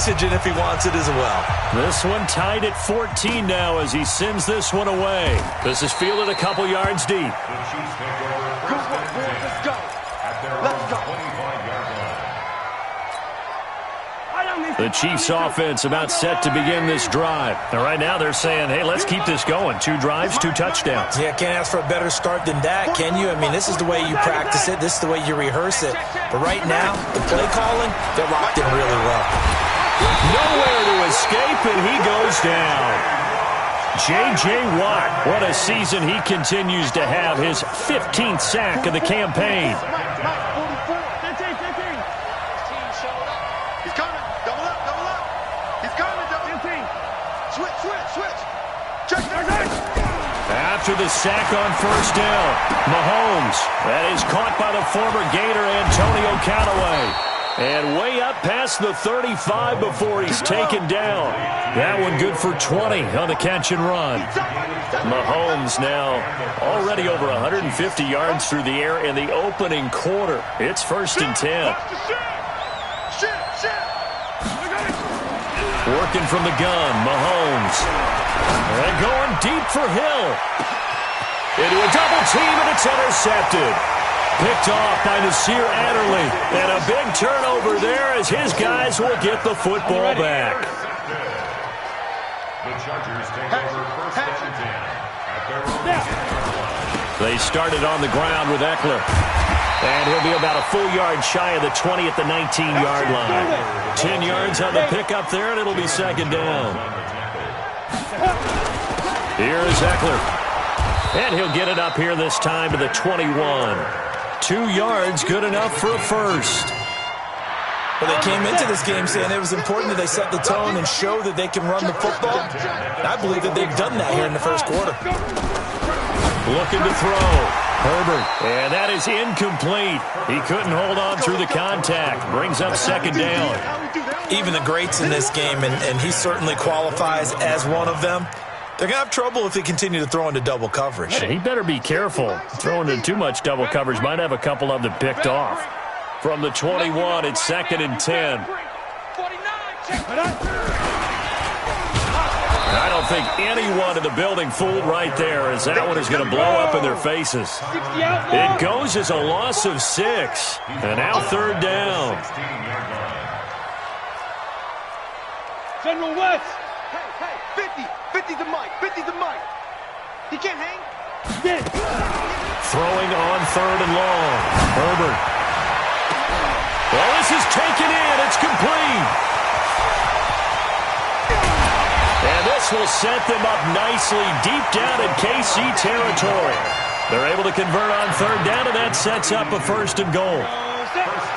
oxygen if he wants it as well. This one tied at 14 now as he sends this one away. This is fielded a couple yards deep. Let's go. Let's go. The Chiefs offense about set to begin this drive. And right now they're saying, hey, let's keep this going. 2 drives, 2 touchdowns. Yeah, can't ask for a better start than that, can you? I mean, this is the way you practice it. This is the way you rehearse it. But right now, the play calling, they're locked in really well. Nowhere to escape, and he goes down. J.J. Watt, what a season he continues to have. His 15th sack of the campaign. After the sack on first down, Mahomes, that is caught by the former Gator Antonio Callaway. And way up past the 35 before he's taken down. That one good for 20 on the catch and run. Mahomes now already over 150 yards through the air in the opening quarter. It's 1st and 10. Working from the gun, Mahomes. And going deep for Hill. Into a double team, and it's intercepted. Picked off by Nasir Adderley. And a big turnover there as his guys will get the football back. The Chargers take over 1st and 10. They started on the ground with Eckler. And he'll be about a full yard shy of the 20 at the 19-yard line. 10 yards on the pickup there, and it'll be 2nd down. Here is Eckler. And he'll get it up here this time to the 21. 2 yards, good enough for a first. Well, they came into this game saying it was important that they set the tone and show that they can run the football. And I believe that they've done that here in the first quarter. Looking to throw. Herbert. And that is incomplete. He couldn't hold on through the contact. Brings up 2nd down. Even the greats in this game, and he certainly qualifies as one of them, they're going to have trouble if they continue to throw into double coverage. He better be careful. Throwing into too much double coverage might have a couple of them picked off. From the 21, it's 2nd and 10. I don't think anyone in the building fooled right there, as that one is going to blow up in their faces. It goes as a loss of 6. And now 3rd down. General West. Hey, 50. 50 to Mike. 50 to Mike. He can't hang. Throwing on 3rd and long. Herbert. Well, this is taken in. It's complete. And this will set them up nicely deep down in KC territory. They're able to convert on 3rd down, and that sets up a 1st and goal.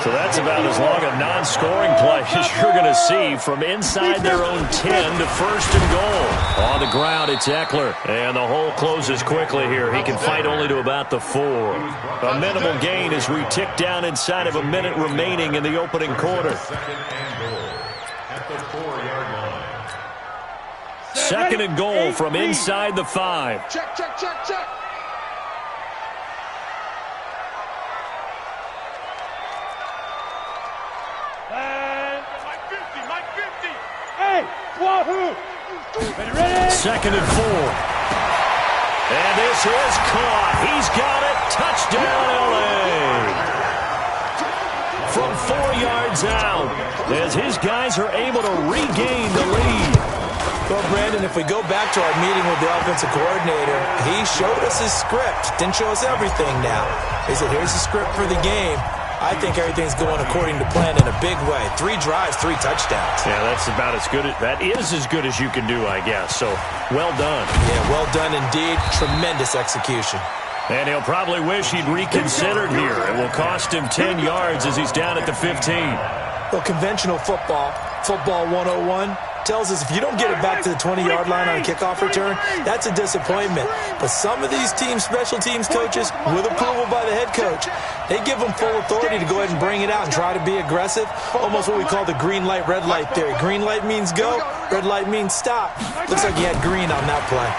So that's about as long a non-scoring play as you're going to see from inside their own 10 to 1st and goal. On the ground, it's Eckler, and the hole closes quickly here. He can fight only to about the 4. A minimal gain as we tick down inside of a minute remaining in the opening quarter. 2nd and goal from inside the 5. Check. Mike 50. Hey, Wahoo! Ready? 2nd and 4. And this is caught. He's got it. Touchdown, L.A. From 4 yards out, as his guys are able to regain the lead. Well, Brandon, if we go back to our meeting with the offensive coordinator, he showed us his script. Didn't show us everything now. He said, here's the script for the game. I think everything's going according to plan in a big way. 3 drives, 3 touchdowns. Yeah, that's about as good. That is as good as you can do, I guess. So, well done. Yeah, well done indeed. Tremendous execution. And he'll probably wish he'd reconsidered here. It will cost him 10 yards as he's down at the 15. Well, conventional football 101, tells us if you don't get it back to the 20-yard line on a kickoff return, that's a disappointment. But some of these special teams coaches, with approval by the head coach, they give them full authority to go ahead and bring it out and try to be aggressive, almost what we call the green light, red light theory. Green light means go, red light means stop. Looks like he had green on that play.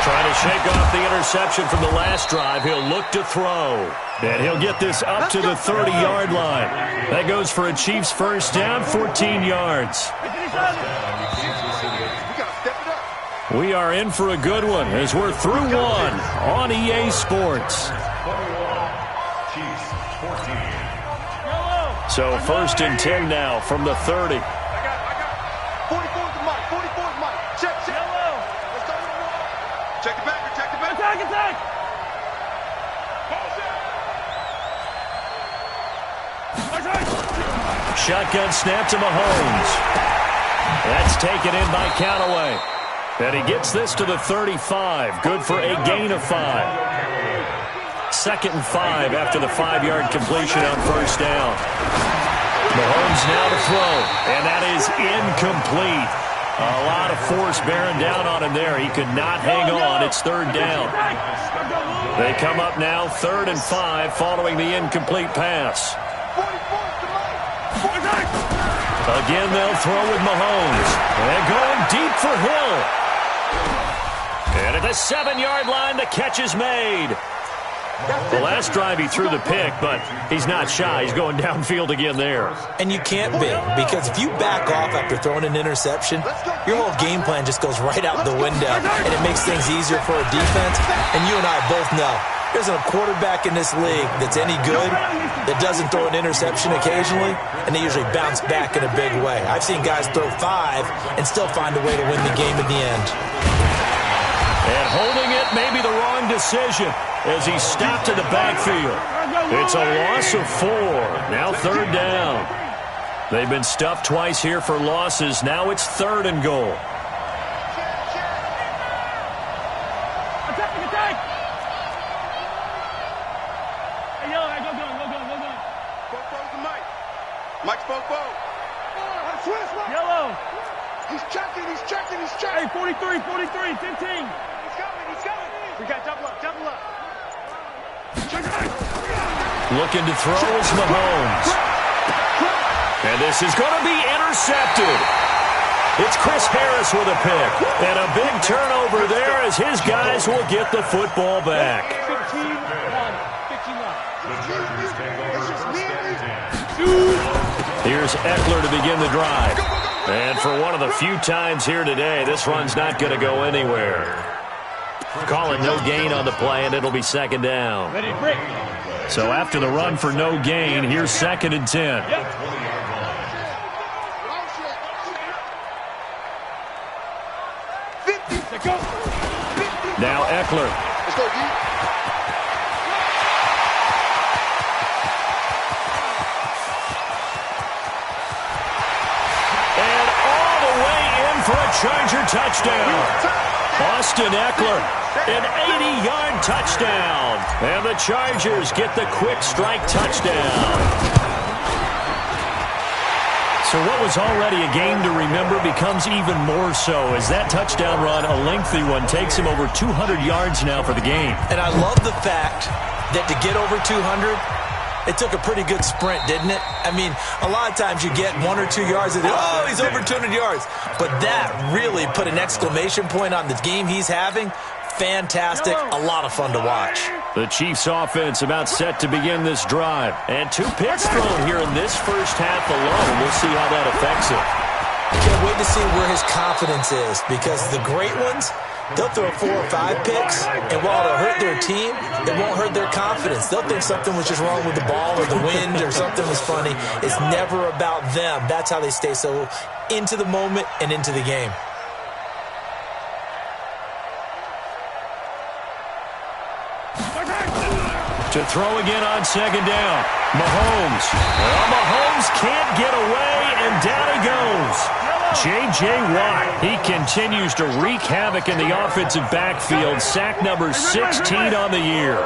Trying to shake off the interception from the last drive. He'll look to throw. And he'll get this up to the 30-yard line. That goes for a Chiefs first down, 14 yards. We are in for a good one as we're through one on EA Sports. So first and 10 now from the 30. 44 is the mic. 44 is mic. Check. Let's go. Check the back. Attack. Shotgun snap to Mahomes. That's taken in by Callaway. And he gets this to the 35. Good for a gain of 5. Second and 5 after the 5-yard completion on first down. Mahomes now to throw. And that is incomplete. A lot of force bearing down on him there. He could not hang on. It's third down. They come up now, 3rd and 5, following the incomplete pass. Again, they'll throw with Mahomes. And going deep for Hill. And at the 7-yard line, the catch is made. The last drive he threw the pick, but he's not shy. He's going downfield again there. And you can't be, because if you back off after throwing an interception, your whole game plan just goes right out the window, and it makes things easier for a defense. And you and I both know there's a quarterback in this league that's any good that doesn't throw an interception occasionally, and they usually bounce back in a big way. I've seen guys throw 5 and still find a way to win the game in the end. And holding it may be the wrong decision as he stopped in the backfield. It's a loss of 4. Now 3rd down. They've been stuffed twice here for losses. Now it's 3rd and goal. Attack! Hey, yo, go. Fo's the mic. Mike's Fo. Yellow. He's checking. Hey, 43, 15. He's coming. We got double up. Looking to throw is Mahomes. And this is going to be intercepted. It's Chris Harris with a pick. And a big turnover there as his guys will get the football back. 15 Here's Eckler to begin the drive. And for one of the few times here today, this run's not going to go anywhere. Call it no gain on the play, and it'll be 2nd down. So after the run for no gain, here's 2nd and 10. Now Eckler. Let's go, D. And all the way in for a Charger touchdown. Austin Eckler, an 80-yard touchdown. And the Chargers get the quick strike touchdown. So what was already a game to remember becomes even more so as that touchdown run, a lengthy one, takes him over 200 yards now for the game. And I love the fact that to get over 200, it took a pretty good sprint, didn't it? I mean, a lot of times you get 1 or 2 yards and oh, he's over 200 yards. But that really put an exclamation point on the game he's having. Fantastic. A lot of fun to watch. The Chiefs offense about set to begin this drive. And 2 picks thrown here in this first half alone. We'll see how that affects it. Can't wait to see where his confidence is, because the great ones, they'll throw 4 or 5 picks, and while it'll hurt their team, it won't hurt their confidence. They'll think something was just wrong with the ball or the wind or something was funny. It's never about them. That's how they stay so into the moment and into the game. To throw again on 2nd down. Mahomes. Well, Mahomes can't get away, and down he goes. J.J. Watt, he continues to wreak havoc in the offensive backfield. Sack number 16 on the year.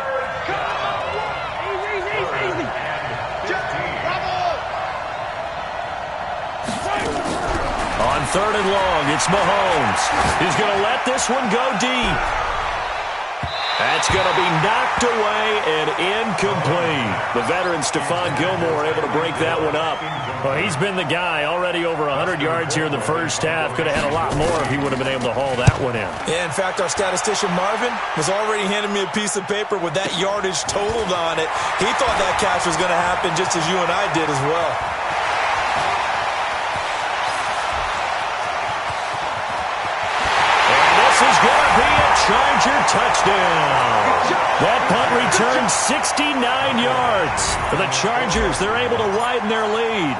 On 3rd and long, it's Mahomes. He's going to let this one go deep. That's going to be knocked away and incomplete. The veteran Stephon Gilmore able to break that one up. Well, he's been the guy already over 100 yards here in the first half. Could have had a lot more if he would have been able to haul that one in. Yeah, in fact, our statistician Marvin was already handing me a piece of paper with that yardage totaled on it. He thought that catch was going to happen just as you and I did as well. This is going to be a Charger touchdown. That punt returns 69 yards. For the Chargers, they're able to widen their lead.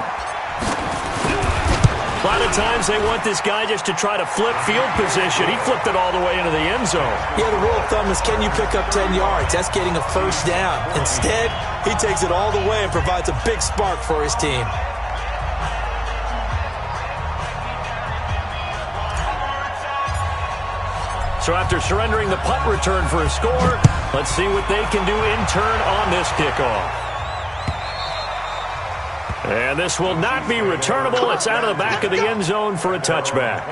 A lot of times they want this guy just to try to flip field position. He flipped it all the way into the end zone. Yeah, the rule of thumb is, can you pick up 10 yards? That's getting a first down. Instead, he takes it all the way and provides a big spark for his team. So after surrendering the punt return for a score, let's see what they can do in turn on this kickoff. And this will not be returnable. It's out of the back of the end zone for a touchback.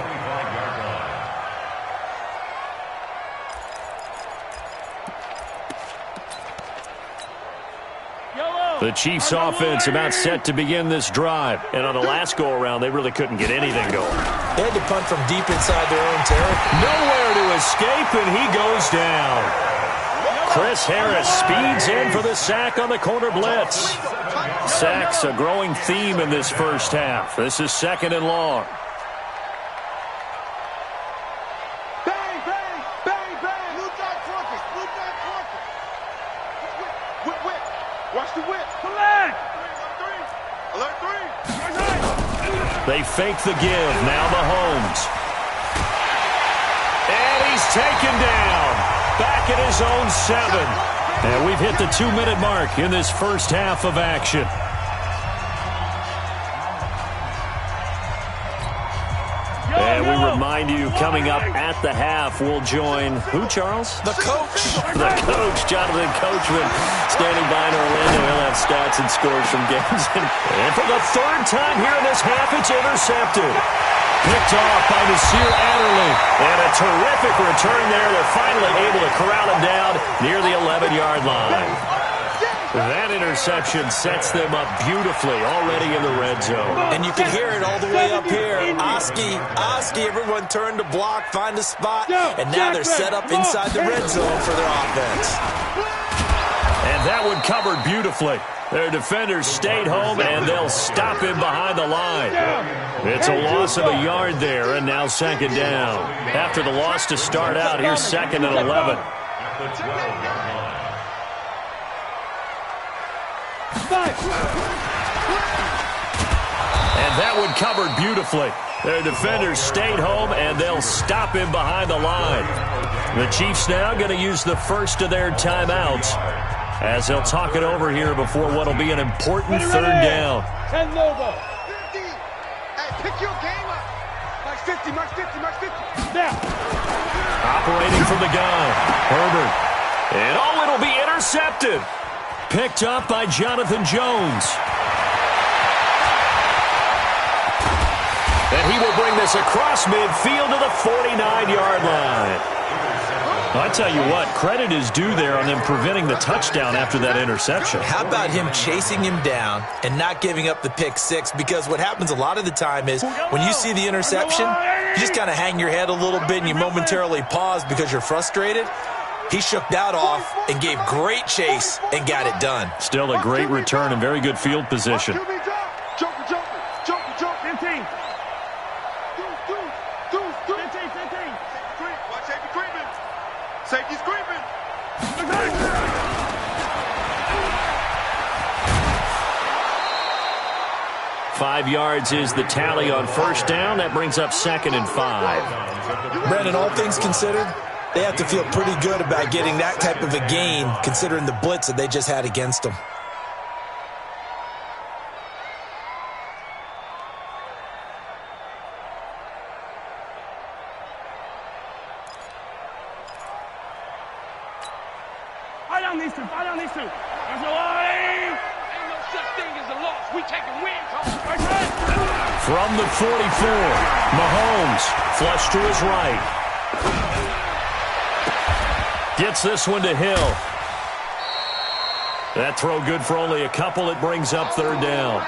The Chiefs offense about set to begin this drive. And on the last go-around, they really couldn't get anything going. They had to punt from deep inside their own territory. Nowhere to escape, and he goes down. Chris Harris speeds in for the sack on the corner blitz. Sacks a growing theme in this first half. This is 2nd and long. Bang, bang, bang, bang. Blue dot corpus, blue dot corpus. Whip, whip. Watch the whip. Collect. Alert 3. They fake the give. Now Mahomes. And he's taken down. Back at his own 7. And we've hit the 2-minute mark in this first half of action. And we remind you, coming up at the half, we'll join who, Charles? The coach. The coach, Jonathan Coachman, standing by in Orlando. He'll have stats and scores from games. And for the 3rd time here in this half, it's intercepted. Picked off by Nasir Adderley. And a terrific return there. They're finally able to corral him down near the 11-yard line. That interception sets them up beautifully already in the red zone. And you can hear it all the way up here. Oski, everyone turned to block, find a spot, and now they're set up inside the red zone for their offense. And that one covered beautifully. Their defenders stayed home, and they'll stop him behind the line. It's a loss of a yard there, and now 2nd down. After the loss to start out, here's 2nd and 11. And that one covered beautifully. Their defenders stayed home, and they'll stop him behind the line. The Chiefs now going to use the first of their timeouts as they'll talk it over here before what will be an important 3rd down. 10 Nova. 50. Hey, pick your game up. Max 50, max 50, max 50. Now. Operating from the gun, Herbert. And it'll be intercepted. Picked up by Jonathan Jones. And he will bring this across midfield to the 49-yard line. I tell you what, credit is due there on them preventing the touchdown after that interception. How about him chasing him down and not giving up the pick 6? Because what happens a lot of the time is when you see the interception, you just kind of hang your head a little bit and you momentarily pause because you're frustrated. He shook that off and gave great chase and got it done. Still a great return and very good field position. Safety's creeping. 5 yards is the tally on 1st down. That brings up 2nd and 5. Brandon, all things considered, they have to feel pretty good about getting that type of a gain considering the blitz that they just had against them. Fight on these two. There's no way. Ain't no such thing as a loss. We taking wins home. From the 44, Mahomes flush to his right. Gets this one to Hill. That throw good for only a couple. It brings up third down.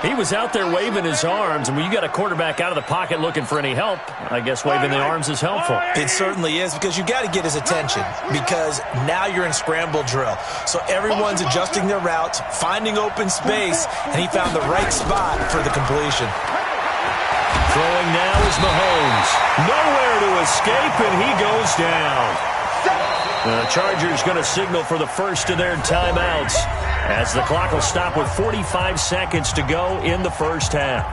He was out there waving his arms, and when you got a quarterback out of the pocket looking for any help, I guess waving the arms is helpful. It certainly is, because you got to get his attention, because now you're in scramble drill. So everyone's adjusting their routes, finding open space, and he found the right spot for the completion. Throwing now is Mahomes. Nowhere to escape, and he goes down. The Chargers going to signal for the first of their timeouts, as the clock will stop with 45 seconds to go in the first half.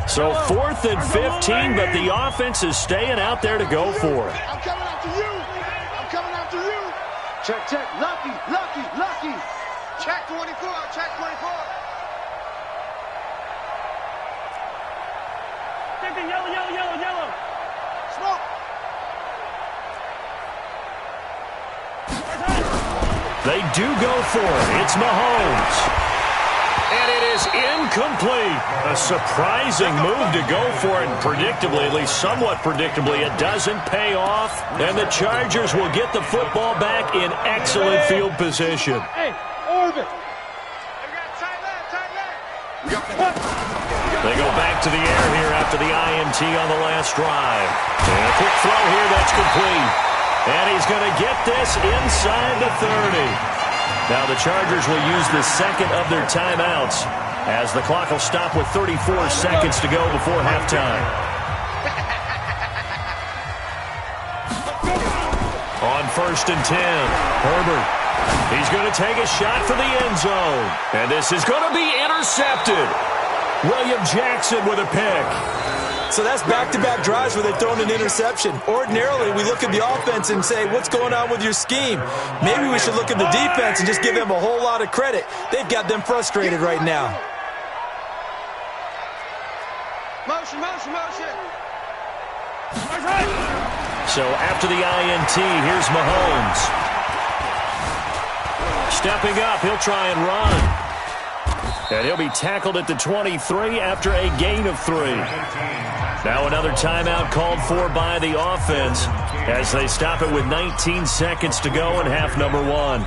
So 4th and 15, but the offense is staying out there to go for it. I'm coming after you. I'm coming after you. Check, check. Lucky, lucky, lucky. Check 24, check 24. Yellow, yellow, yellow, yellow. Smoke. They do go for it. It's Mahomes. And it is incomplete. A surprising move to go for it. And predictably, at least somewhat predictably, it doesn't pay off. And the Chargers will get the football back in excellent field position. Hey, orbit. We got tight leg, tight leg. They go back to the air here after the INT on the last drive. And a quick throw here that's complete. And he's going to get this inside the 30. Now the Chargers will use the second of their timeouts, as the clock will stop with 34 seconds to go before halftime. On 1st and 10, Herbert. He's going to take a shot for the end zone. And this is going to be intercepted. William Jackson with a pick. So that's back-to-back drives where they've thrown an interception. Ordinarily, we look at the offense and say, what's going on with your scheme? Maybe we should look at the defense and just give them a whole lot of credit. They've got them frustrated right now. Motion, motion, motion. So after the INT, here's Mahomes. Stepping up, he'll try and run. And he'll be tackled at the 23 after a gain of 3. Now another timeout called for by the offense, as they stop it with 19 seconds to go in half number 1.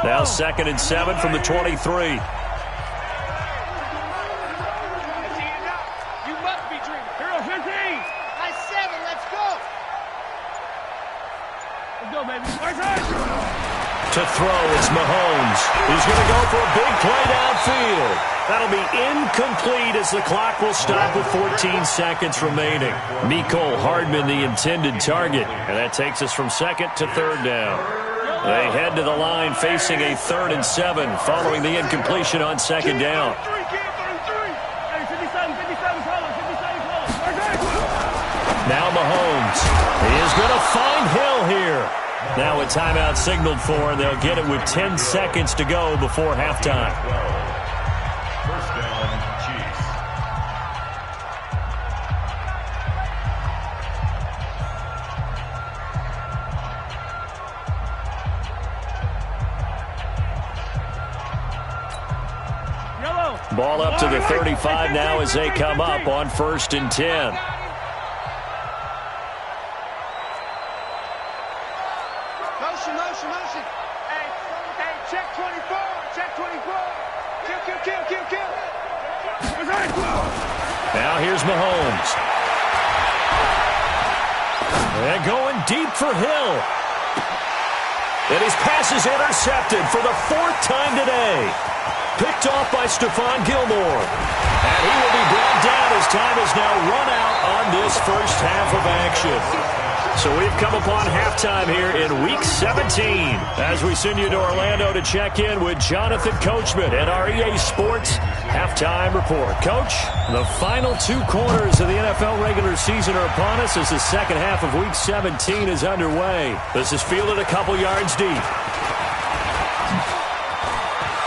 Now 2nd and 7 from the 23. You must be dreaming. Hero 15. Nice 7. Let's go. Let's go, baby. To throw, it's Mahomes. He's going to go for a big play downfield. That'll be incomplete as the clock will stop with 14 seconds remaining. Mecole Hardman, the intended target. And that takes us from 2nd to 3rd down. They head to the line facing a 3rd and 7 following the incompletion on 2nd down. Now Mahomes. He is going to find Hill here. Now a timeout signaled for, and they'll get it with 10 seconds to go before halftime. First down, Chiefs. Ball up to the 35 now as they come up on 1st and 10. Motion, motion, motion. Hey, check 24, check 24. Kill, kill, kill, kill, kill. Now here's Mahomes. They're going deep for Hill. And his pass is intercepted for the 4th time today. Picked off by Stephon Gilmore. And he will be brought down as time is now run out on this first half of action. So we've come upon halftime here in Week 17 as we send you to Orlando to check in with Jonathan Coachman and our EA Sports Halftime Report. Coach, the final 2 quarters of the NFL regular season are upon us as the second half of Week 17 is underway. This is fielded a couple yards deep.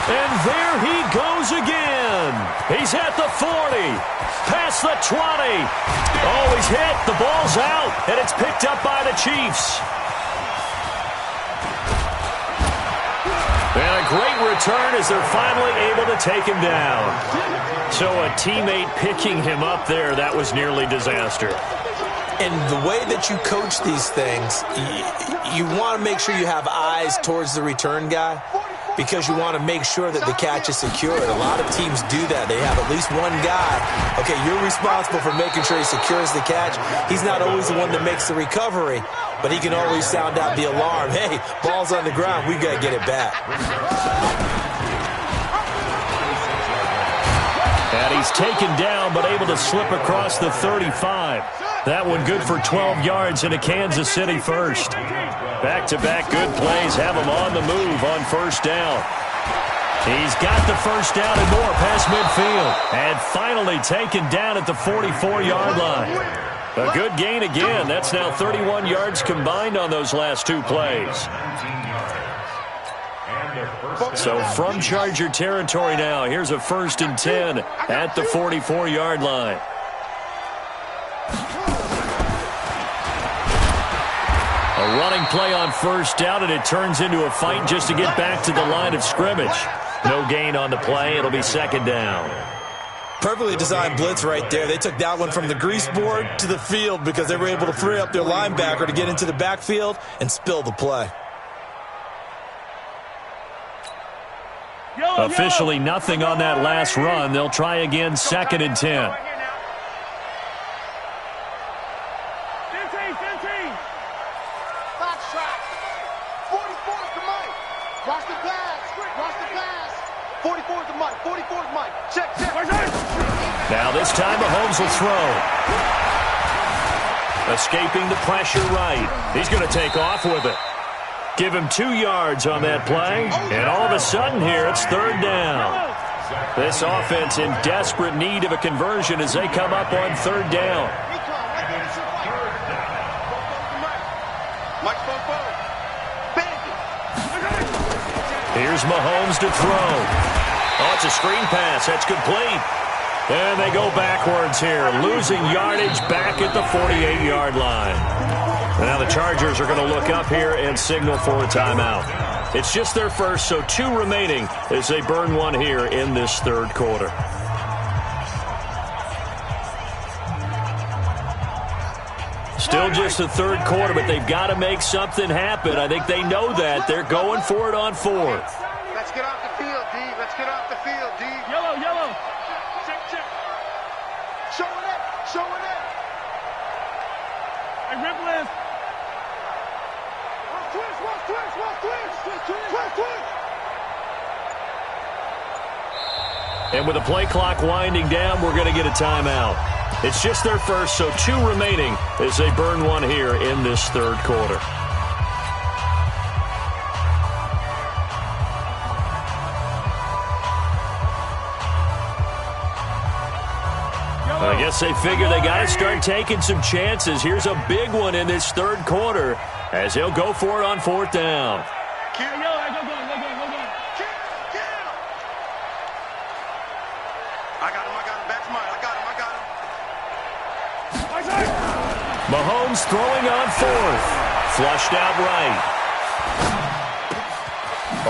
And there he goes again. He's at the 40. Past the 20. Oh, he's hit. The ball's out, and it's picked up by the Chiefs. And a great return as they're finally able to take him down. So a teammate picking him up there, that was nearly disaster. And the way that you coach these things, you want to make sure you have eyes towards the return guy because you want to make sure that the catch is secured. A lot of teams do that. They have at least one guy. Okay, you're responsible for making sure he secures the catch. He's not always the one that makes the recovery, but he can always sound out the alarm. Hey, ball's on the ground. We got to get it back. And he's taken down, but able to slip across the 35. That one good for 12 yards into Kansas City first. Back-to-back good plays have him on the move on first down. He's got the first down and more past midfield. And finally taken down at the 44-yard line. A good gain again. That's now 31 yards combined on those last two plays. So from Charger territory now, here's a 1st and 10 at the 44-yard line. A running play on first down, and it turns into a fight just to get back to the line of scrimmage. No gain on the play. It'll be 2nd down. Perfectly designed blitz right there. They took that one from the grease board to the field because they were able to free up their linebacker to get into the backfield and spill the play. Officially nothing on that last run. They'll try again 2nd and 10. Now this time Mahomes will throw. Escaping the pressure right. He's going to take off with it. Give him 2 yards on that play. And all of a sudden here, it's 3rd down. This offense in desperate need of a conversion as they come up on 3rd down. Here's Mahomes to throw. Oh, it's a screen pass. That's complete. And they go backwards here, losing yardage back at the 48-yard line. Now the Chargers are going to look up here and signal for a timeout. It's just their first, so 2 remaining as they burn one here in this 3rd quarter. Still just the 3rd quarter, but they've got to make something happen. I think they know that. They're going for it on 4th. Let's get off the field, D. Let's get off the field, D. Yellow, yellow. Check, check. Show it up. Show it up. Hey, rip left. And with the play clock winding down, we're going to get a timeout. It's just their first, so 2 remaining as they burn one here in this 3rd quarter. I guess they figure they got to start taking some chances. Here's a big one in this 3rd quarter as he'll go for it on 4th down. Mahomes throwing on 4th. Flushed out right.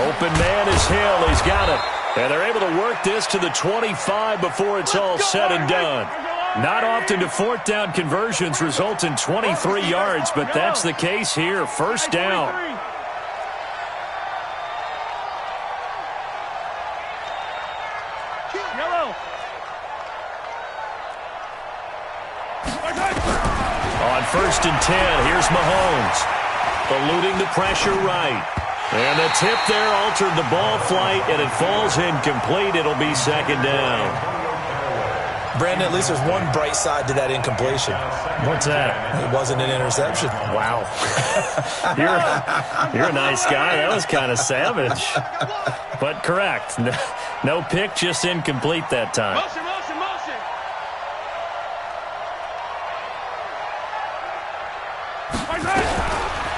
Open man is Hill. He's got it. And they're able to work this to the 25 before it's all said and done. Not often do 4th down conversions result in 23 yards, but that's the case here. 1st down. On 1st and 10, here's Mahomes. Eluding the pressure right. And the tip there altered the ball flight, and it falls incomplete. It'll be 2nd down. Brandon, at least there's one bright side to that incompletion. What's that? It wasn't an interception. Wow. You're a nice guy. That was kind of savage. But correct. No pick, just incomplete that time. Motion, motion, motion.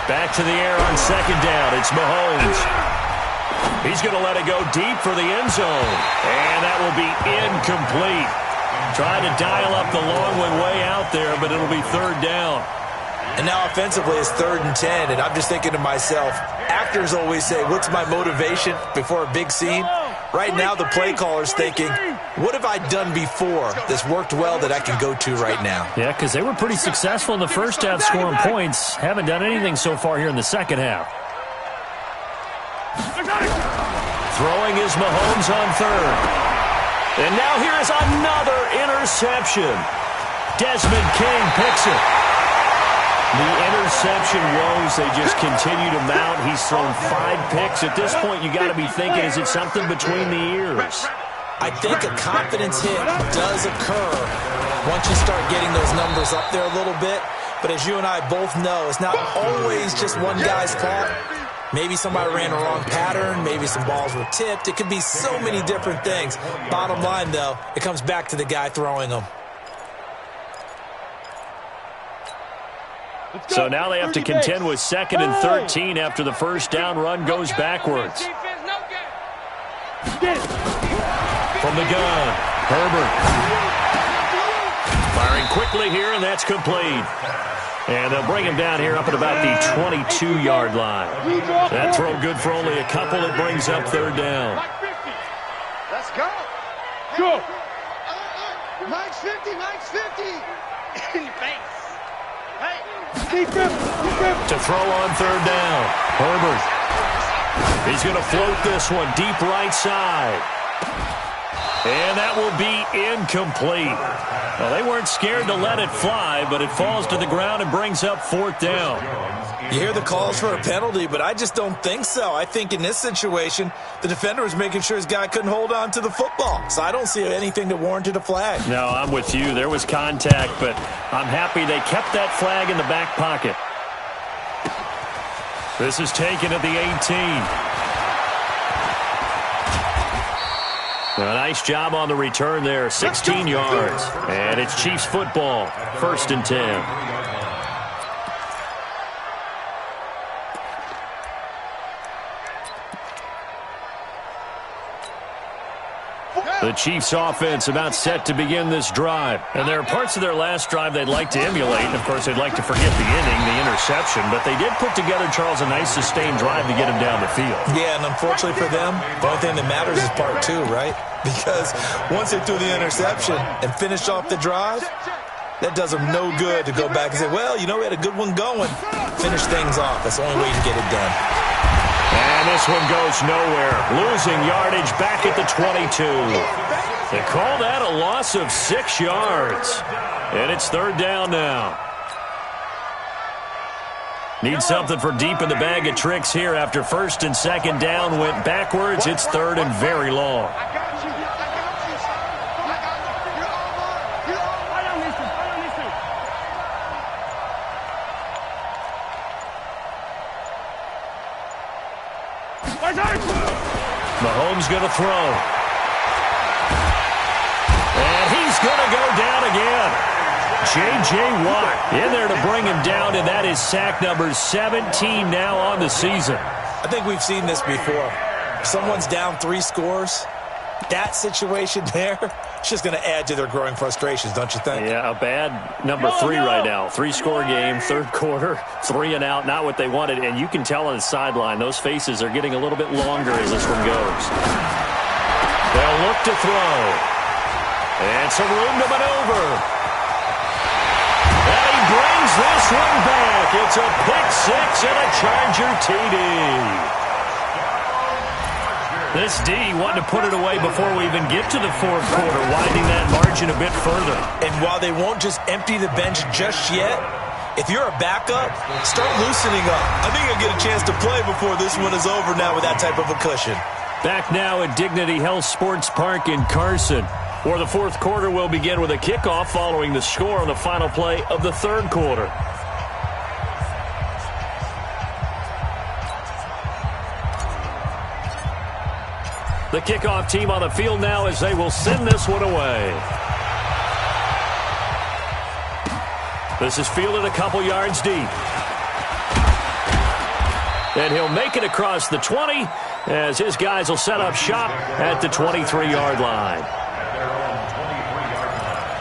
Back to the air on 2nd down. It's Mahomes. He's going to let it go deep for the end zone. And that will be incomplete. Trying to dial up the long one way out there, but it'll be third down. And now offensively it's 3rd and 10, and I'm just thinking to myself, actors always say, what's my motivation before a big scene? Right now the play caller's thinking, what have I done before that's worked well that I can go to right now? Yeah, because they were pretty successful in the first half scoring points. Haven't done anything so far here in the second half. Throwing is Mahomes on 3rd. And now here is another interception. Desmond King picks it. The interception woes, they just continue to mount. He's thrown 5 picks. At this point, you got to be thinking, is it something between the ears? I think a confidence hit does occur once you start getting those numbers up there a little bit. But as you and I both know, it's not always just one guy's fault. Maybe somebody ran a wrong pattern. Maybe some balls were tipped. It could be so many different things. Bottom line, though, it comes back to the guy throwing them. So now they have to contend with 2nd and 13 after the first down run goes backwards. From the gun, Herbert. Firing quickly here, and that's complete. And they'll bring him down here up at about the 22-yard line. That throw good for only a couple. It brings up third down. Let's go. Go. Mike's 50, Mike's 50. In the face. Hey. To throw on third down, Herbert. He's going to float this one deep right side. And that will be incomplete. Well, they weren't scared to let it fly, but it falls to the ground and brings up 4th down. You hear the calls for a penalty, but I just don't think so. I think in this situation, the defender was making sure his guy couldn't hold on to the football. So I don't see anything that warranted a flag. No, I'm with you. There was contact, but I'm happy they kept that flag in the back pocket. This is taken at the 18. A nice job on the return there, 16 yards. And it's Chiefs football, 1st and 10. The Chiefs offense about set to begin this drive. And there are parts of their last drive they'd like to emulate. And, of course, they'd like to forget the inning, the interception. But they did put together, Charles, a nice sustained drive to get him down the field. Yeah, and unfortunately for them, the only thing that matters is part 2, right? Because once they threw the interception and finished off the drive, that does them no good to go back and say, well, you know, we had a good one going. Finish things off. That's the only way you can get it done. And this one goes nowhere. Losing yardage back at the 22. They call that a loss of 6 yards. And it's third down now. Need something for deep in the bag of tricks here after 1st and 2nd down went backwards. It's 3rd and very long. Mahomes going to throw. And he's going to go down again. J.J. Watt in there to bring him down, and that is sack number 17 now on the season. I think we've seen this before. If someone's down 3 scores, that situation there, it's just going to add to their growing frustrations, don't you think? Yeah, a bad number 3 right now. 3-score game, 3rd quarter, 3 and out, not what they wanted. And you can tell on the sideline, those faces are getting a little bit longer as this one goes. They'll look to throw. And some room to maneuver. And he brings this one back. It's a pick 6 and a Charger TD. This D wanting to put it away before we even get to the 4th quarter, widening that margin a bit further. And while they won't just empty the bench just yet, if you're a backup, start loosening up. I think you'll get a chance to play before this one is over now with that type of a cushion. Back now at Dignity Health Sports Park in Carson, where the 4th quarter will begin with a kickoff following the score on the final play of the 3rd quarter. The kickoff team on the field now as they will send this one away. This is fielded a couple yards deep. And he'll make it across the 20 as his guys will set up shop at the 23-yard line. At their own 23-yard line.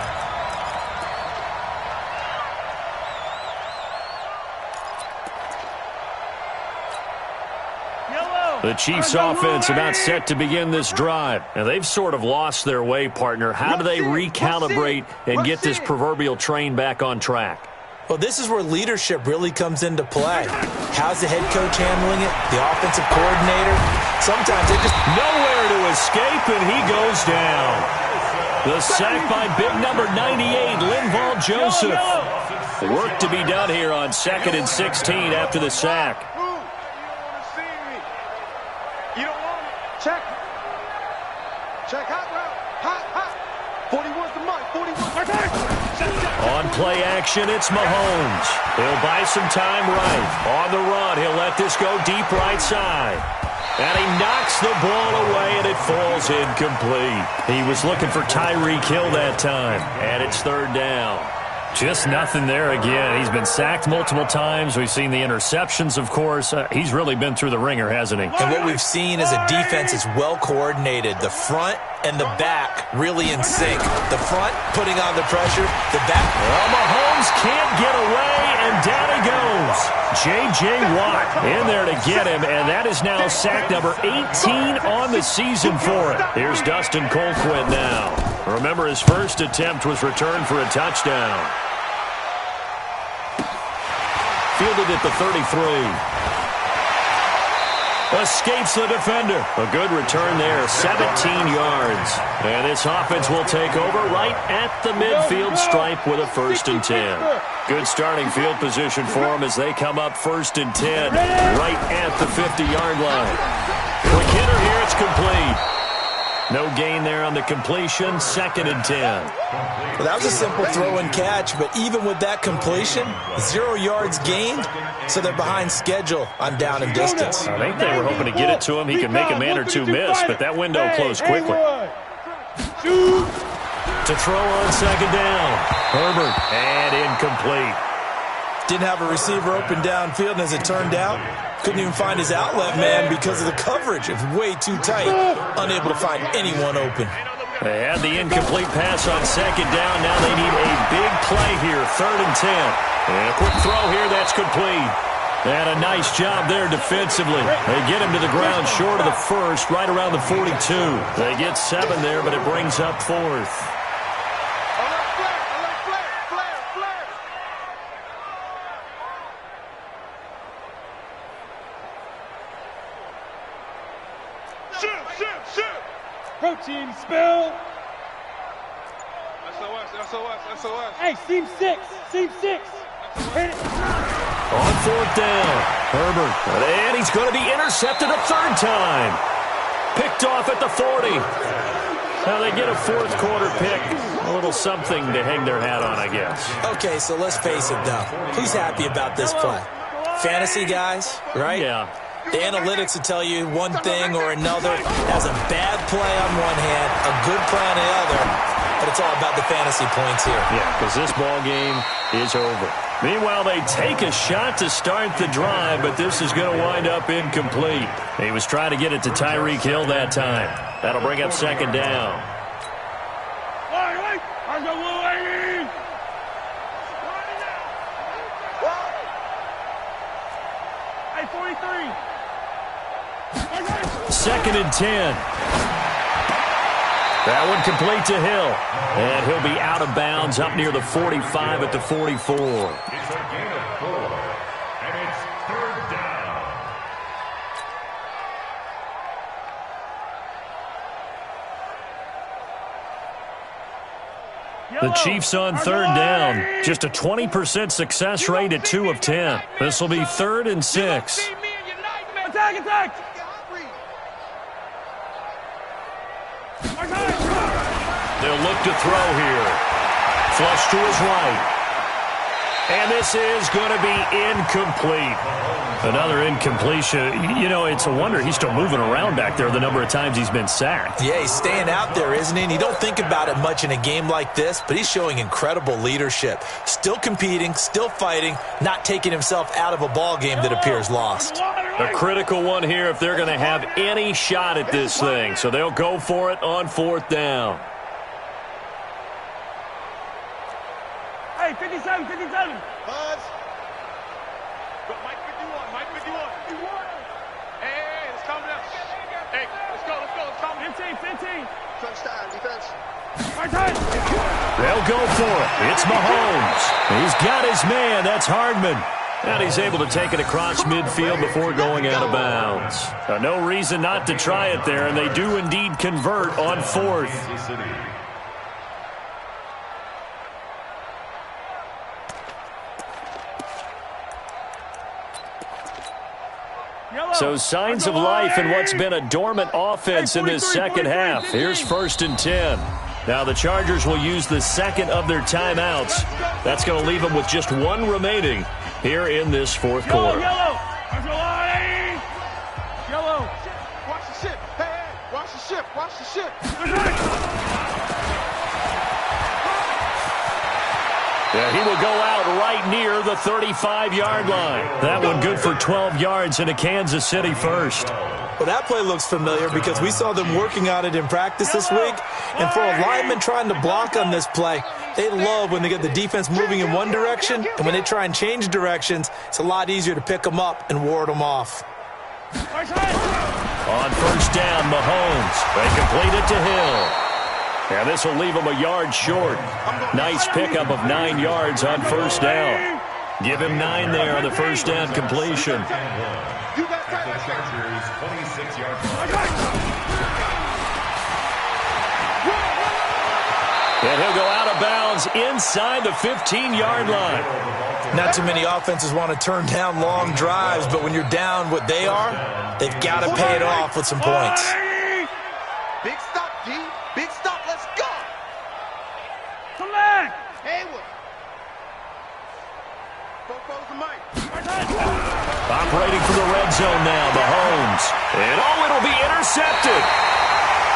The Chiefs offense about set to begin this drive. And they've sort of lost their way, partner. How do they recalibrate and get this proverbial train back on track? Well, this is where leadership really comes into play. How's the head coach handling it? The offensive coordinator? Sometimes they just... Nowhere to escape, and he goes down. The sack by big number 98, Linval Joseph. Work to be done here on 2nd and 16 after the sack. Check. Check hot route. Hot. 41's the mark. 41. On play action, it's Mahomes. He'll buy some time right. On the run, he'll let this go deep right side. And he knocks the ball away, and it falls incomplete. He was looking for Tyreek Hill that time, and it's 3rd down. Just nothing there again. He's been sacked multiple times. We've seen the interceptions, of course. He's really been through the ringer, hasn't he? And what we've seen is a defense is well coordinated. The front and the back really in sync. The front putting on the pressure. The back. Well, Mahomes can't get away, and down he goes. J.J. Watt in there to get him, and that is now sack number 18 on the season for it. Here's Dustin Colquitt now. Remember, his first attempt was returned for a touchdown. Fielded at the 33. Escapes the defender. A good return there, 17 yards. And this offense will take over right at the midfield stripe with a 1st and 10. Good starting field position for them as they come up 1st and 10 right at the 50-yard line. Quick hitter here, it's complete. No gain there on the completion, 2nd and 10. Well, that was a simple throw and catch, but even with that completion, 0 yards gained, so they're behind schedule on down and distance. I think they were hoping to get it to him. He could make a man or two miss, but that window closed quickly. To throw on 2nd down. Herbert, and incomplete. Didn't have a receiver open downfield, and as it turned out, couldn't even find his outlet man because of the coverage. It was way too tight. Unable to find anyone open. They had the incomplete pass on 2nd down. Now they need a big play here, 3rd and 10. And a quick throw here, that's complete. And a nice job there defensively. They get him to the ground short of the 1st, right around the 42. They get 7 there, but it brings up 4th. Protein spill. SOS. Hey, seam 6. Hit it. On 4th down, Herbert. And he's going to be intercepted a 3rd time. Picked off at the 40. Now they get a 4th quarter pick. A little something to hang their hat on, I guess. Okay, so let's face it, though. Who's happy about this play? Fantasy guys, right? Yeah. The analytics will tell you one thing or another. Has a bad play on one hand, a good play on the other, but it's all about the fantasy points here. Yeah, because this ball game is over. Meanwhile, they take a shot to start the drive, but this is going to wind up incomplete. He was trying to get it to Tyreek Hill that time. That'll bring up 2nd down. Hey, 43. 2nd and 10. That one complete to Hill. And he'll be out of bounds up near the 45 at the 44. It's a gain of 4, and it's 3rd down. The Chiefs on 3rd down. Just a 20% success rate at 2 of 10. This will be 3rd and 6. Attack. They'll look to throw here. Flush to his right. And this is going to be incomplete. Another incompletion. You know, it's a wonder he's still moving around back there the number of times he's been sacked. Yeah, he's staying out there, isn't he? And you don't think about it much in a game like this, but he's showing incredible leadership. Still competing, still fighting, not taking himself out of a ball game that appears lost. A critical one here if they're going to have any shot at this thing. So they'll go for it on 4th down. Hey, 57, 57. Buzz. Go, Mike 51, Mike 51. Hey, let's calm down. Hey, let's go, calm down. 15. Crunch time, defense. Hard time. They'll go for it. It's Mahomes. He's got his man. That's Hardman. And he's able to take it across midfield before going out of bounds. Now, no reason not to try it there, and they do indeed convert on 4th. So signs of life in what's been a dormant offense in this second half. Here's 1st and 10. Now the Chargers will use the second of their timeouts. That's going to leave them with just one remaining here in this 4th quarter. Yellow. Watch the ship. Hey, watch the ship. Watch the ship. Yeah, he will go out right near the 35-yard line. That one good for 12 yards into Kansas City first. Well, that play looks familiar because we saw them working on it in practice this week. And for a lineman trying to block on this play, they love when they get the defense moving in one direction. And when they try and change directions, it's a lot easier to pick them up and ward them off. On 1st down, Mahomes. They complete it to Hill. And this will leave him a yard short. Nice pickup of 9 yards on 1st down. Give him 9 there on the 1st down completion. And he'll go out of bounds inside the 15-yard line. Not too many offenses want to turn down long drives, but when you're down what they are, they've got to pay it off with some points. Big stop, G. Big stop. Let's go. Come back. Haywood. Fo's the mic. Operating from the red zone now, Mahomes. And it'll be intercepted.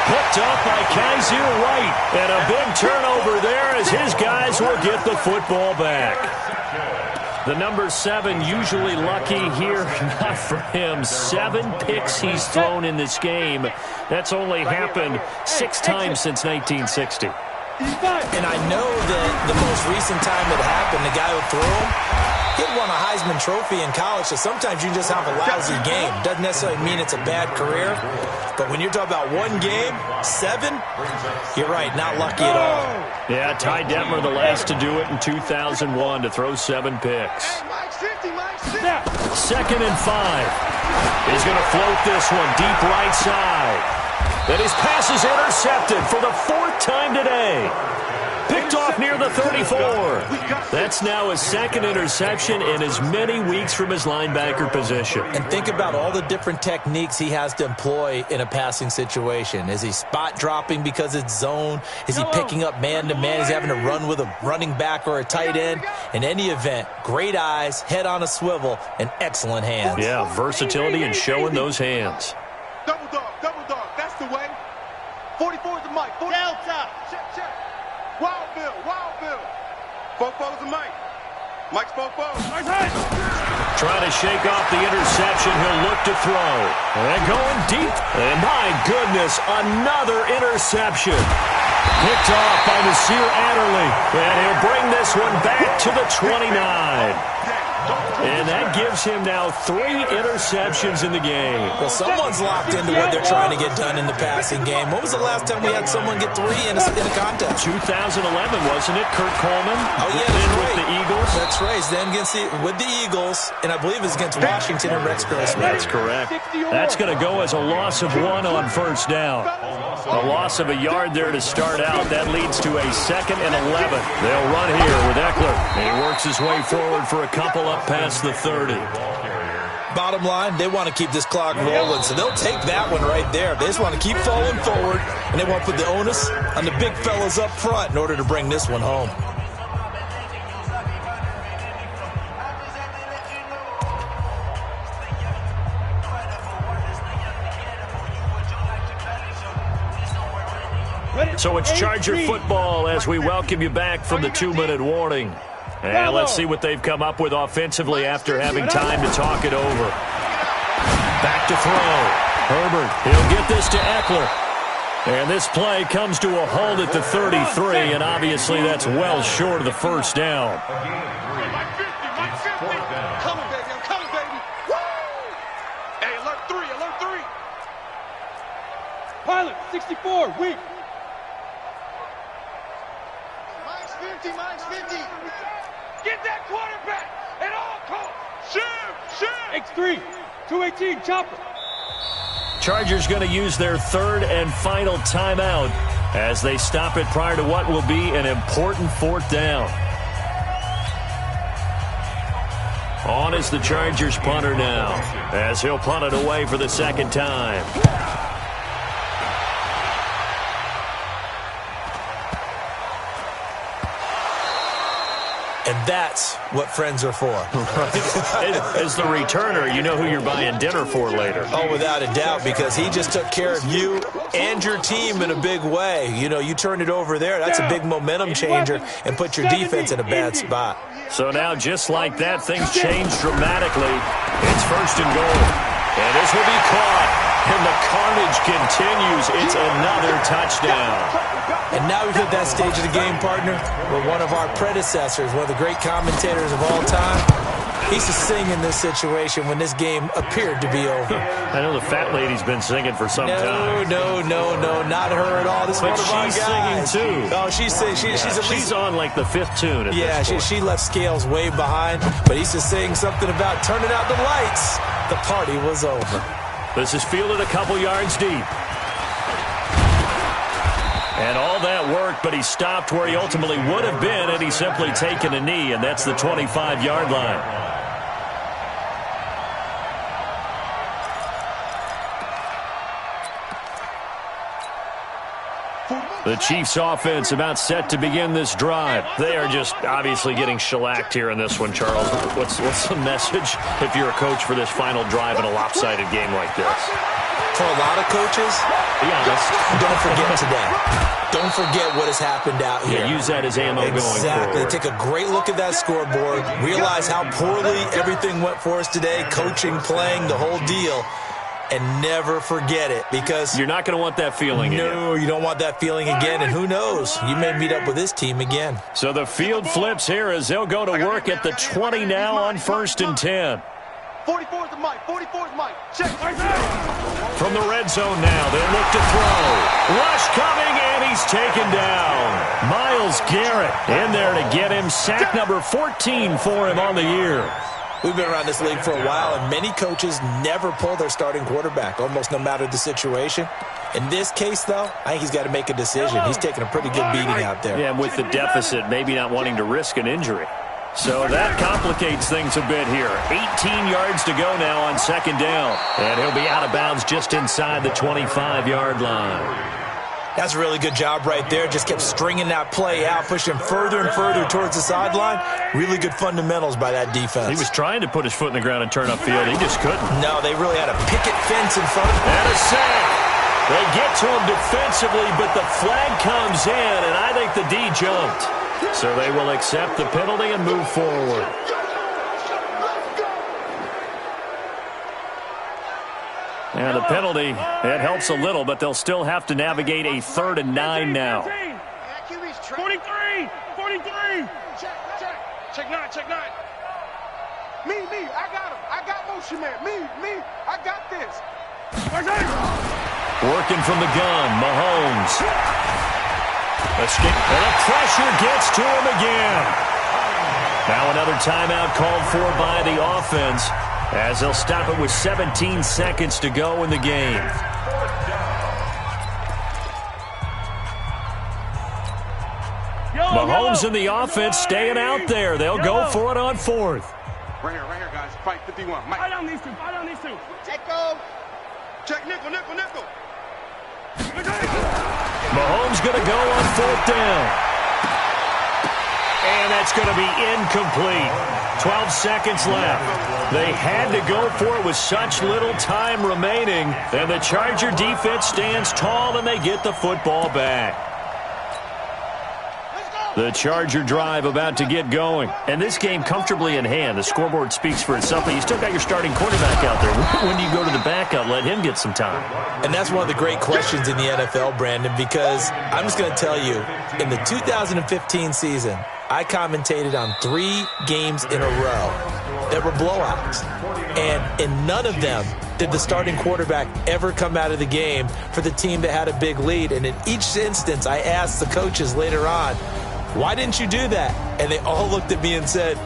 Picked up by Kaiser White. And a big turnover there as his guys will get the football back. The number 7 usually lucky here. Not for him. 7 picks he's thrown in this game. That's only happened 6 times since 1960. And I know that the most recent time it happened, the guy who threw him, he had won a Heisman Trophy in college, so sometimes you just have a lousy game. Doesn't necessarily mean it's a bad career, but when you're talking about one game, 7, you're right, not lucky at all. Yeah, Ty Detmer the last to do it in 2001 to throw 7 picks. Hey, Mike 50, Mike 50. 2nd and 5. He's going to float this one deep right side. And his pass is intercepted for the 4th time today. Picked off near the 34. That's now his 2nd interception in as many weeks from his linebacker position. And think about all the different techniques he has to employ in a passing situation. Is he spot dropping because it's zone? Is he picking up man-to-man? Is he having to run with a running back or a tight end? In any event, great eyes, head on a swivel, and excellent hands. Yeah, versatility and showing those hands. Double dog. That's the way. 44 is the mic. Delta. Check. Wild Bill. Fo's the mic. Mike's Fofo. Trying to shake off the interception. He'll look to throw. And going deep. And my goodness, another interception. Picked off by Nasir Adderley. And he'll bring this one back to the 29. And that gives him now 3 interceptions in the game. Well, someone's locked into what they're trying to get done in the passing game. When was the last time we had someone get 3 in a contest? 2011, wasn't it? Kurt Coleman. Oh, yeah, that's right. With the Eagles. That's right. Then with the Eagles, and I believe it's against Washington and Rex Grossman. That's correct. That's going to go as a loss of 1 on 1st down. A loss of a yard there to start out. That leads to a 2nd and 11. They'll run here with Eckler. And he works his way forward for a couple up past the 30. Bottom line, they want to keep this clock rolling, so they'll take that one right there. They just want to keep falling forward, and they want to put the onus on the big fellas up front in order to bring this one home. So it's Charger football as we welcome you back from the 2-minute warning. And let's see what they've come up with offensively after having time to talk it over. Back to throw. Herbert, he'll get this to Eckler. And this play comes to a halt at the 33, and obviously that's well short of the first down. Pilot, 64, weak. Mine's 50, mine's 50. Get that quarterback at all costs. Shift. X3, 218, chopper. Chargers going to use their third and final timeout as they stop it prior to what will be an important fourth down. On is the Chargers punter now as he'll punt it away for the second time. And that's what friends are for. As the returner, you know who you're buying dinner for later. Oh, without a doubt, because he just took care of you and your team in a big way. You know, you turned it over there. That's a big momentum changer and put your defense in a bad spot. So now, just like that, things change dramatically. It's first and goal. And this will be caught. And the carnage continues. It's another touchdown. And now we've hit that stage of the game, partner, where one of our predecessors, one of the great commentators of all time, he used to sing in this situation when this game appeared to be over. I know the fat lady's been singing for some time. No, not her at all. This is one of our guys. She's singing, too. Oh, she's singing. She's on, like, the fifth tune at this point. She left Scales way behind, but he used to sing something about turning out the lights. The party was over. This is fielded a couple yards deep. And all that work, but he stopped where he ultimately would have been had he simply taken a knee, and that's the 25-yard line. The Chiefs offense about set to begin this drive. They are just obviously getting shellacked here in this one, Charles. What's the message if you're a coach for this final drive in a lopsided game like this? For a lot of coaches, be honest, don't forget today. Don't forget what has happened out here. Yeah, use that as ammo going forward. Exactly. Take a great look at that scoreboard. Realize how poorly everything went for us today. Coaching, playing, the whole deal. And never forget it, because you're not going to want that feeling again. No, you don't want that feeling again, and who knows? You may meet up with this team again. So the field flips here as they'll go to work at the 20 now on 1st and 10. 44's the mic, 44's mic. Check. From the red zone now, they'll look to throw. Rush coming, and he's taken down. Myles Garrett in there to get him. Sack number 14 for him on the year. We've been around this league for a while, and many coaches never pull their starting quarterback, almost no matter the situation. In this case, though, I think he's got to make a decision. He's taking a pretty good beating out there. Yeah, with the deficit, maybe not wanting to risk an injury. So that complicates things a bit here. 18 yards to go now on 2nd down. And he'll be out of bounds just inside the 25-yard line. That's a really good job right there. Just kept stringing that play out, pushing further and further towards the sideline. Really good fundamentals by that defense. He was trying to put his foot in the ground and turn upfield. He just couldn't. No, they really had a picket fence in front of him. And a sack. They get to him defensively, but the flag comes in, and I think the D jumped. So they will accept the penalty and move forward. And the penalty, it helps a little, but they'll still have to navigate a 3rd and 9 now. 43! Check 9. Me, I got him. I got motion man. Me, I got this. Working from the gun, Mahomes. Escape, and the pressure gets to him again. Now another timeout called for by the offense, as they'll stop it with 17 seconds to go in the game. Mahomes and the offense staying out there. They'll go for it on 4th. Right here, guys. Fight 51. Mike. Fight on these two. Check nickel. Mahomes going to go on 4th down. And that's going to be incomplete. 12 seconds left. They had to go for it with such little time remaining. And the Charger defense stands tall, and they get the football back. The Charger drive about to get going. And this game comfortably in hand. The scoreboard speaks for itself, but you still got your starting quarterback out there. When do you go to the backup, let him get some time? And that's one of the great questions in the NFL, Brandon, because I'm just going to tell you, in the 2015 season, I commentated on 3 games in a row that were blowouts. And in none of them did the starting quarterback ever come out of the game for the team that had a big lead. And in each instance, I asked the coaches later on, why didn't you do that? And they all looked at me and said,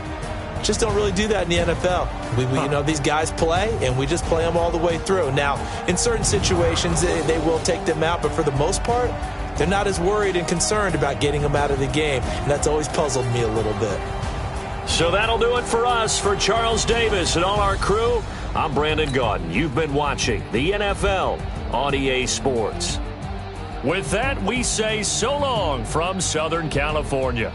just don't really do that in the NFL. We you know, these guys play, and we just play them all the way through. Now, in certain situations, they will take them out, but for the most part, they're not as worried and concerned about getting them out of the game. And that's always puzzled me a little bit. So that'll do it for us. For Charles Davis and all our crew, I'm Brandon Gaudin. You've been watching the NFL on EA Sports. With that, we say so long from Southern California.